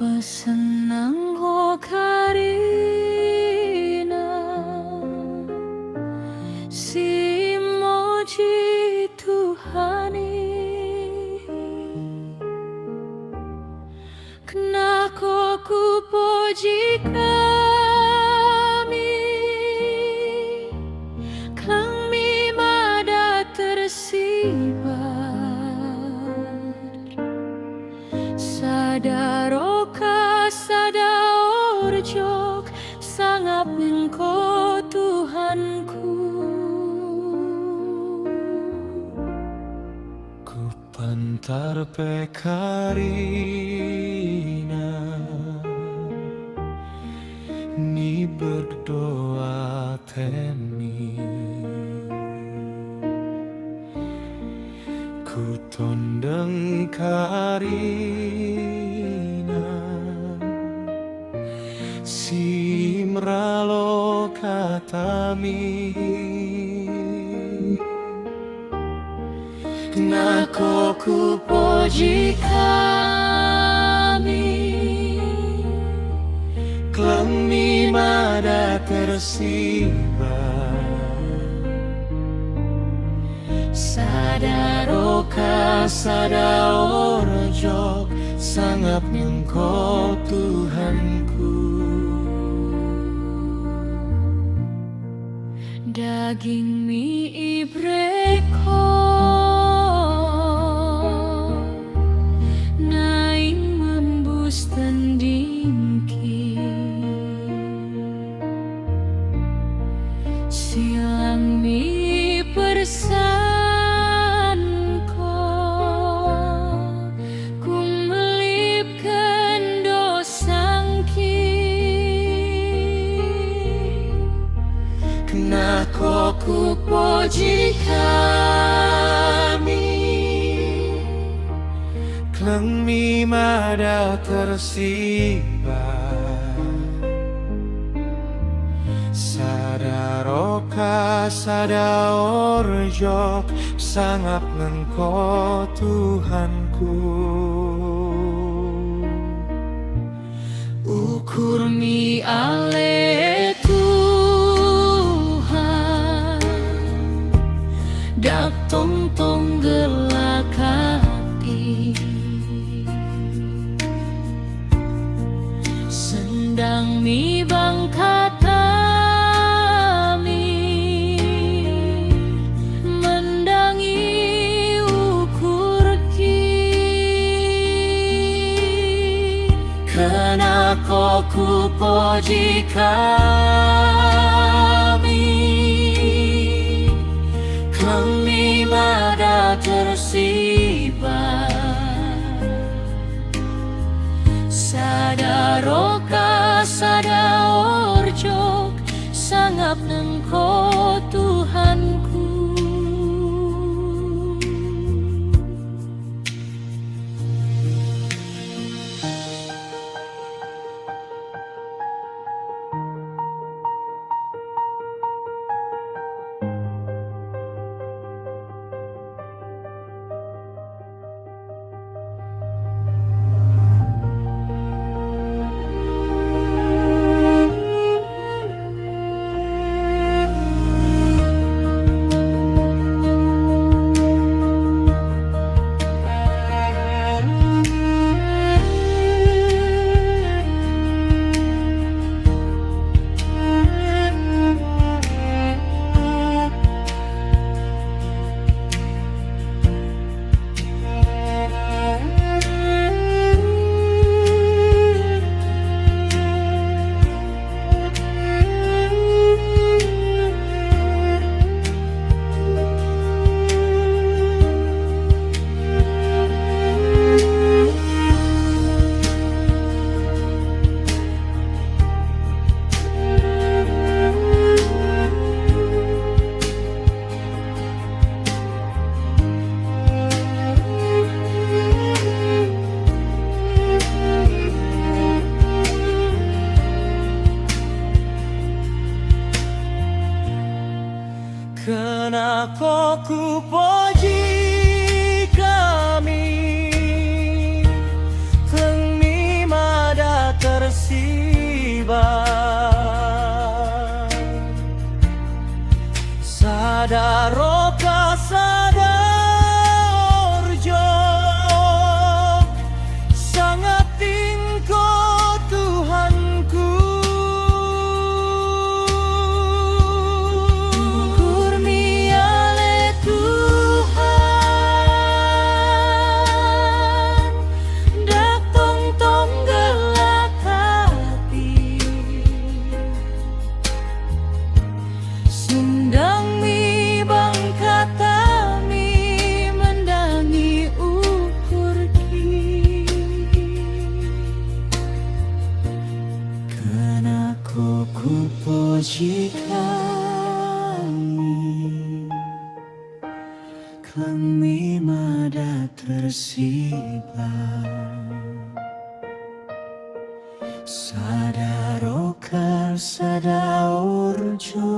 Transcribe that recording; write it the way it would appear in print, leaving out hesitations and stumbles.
Senang ho karina si moji Tuhani kena ku puji kami kami mada tersibar sadaroka sadaor jok sangap Engkau Tuhanku. Ku pantar pekarina ni berdoa temi ku tondeng karina simralo katami Kena ku puji kami klemi mada tersibar sadaroka sadaor jok sangap Engkau Tuhanku. daging mie ibreko naing membus tendingki silang mie persanko ku melipkan dosangki Kena ku puji kami klemi mada tersibar sadaroka sadaor jok sangap Engkau Tuhanku. ukur mi ale dak tong gelak hati sendang mi bangkat kami mendangi ukur ki Kena ku puji kami kami mada tersibar sadaroka sadaor jok sangap Engkau Tuhanku. Kenapa ku puji kami Tengni mada tersibar. Sadaroka sadarjo, sangat tingko Tuhanku. Kurnia le Tuhan, dak tong gelak hati, sundang mi bangkat kami mendangi ukur ki. Karena ku puji kami mada tersibar. Sadarokar sadaurjo,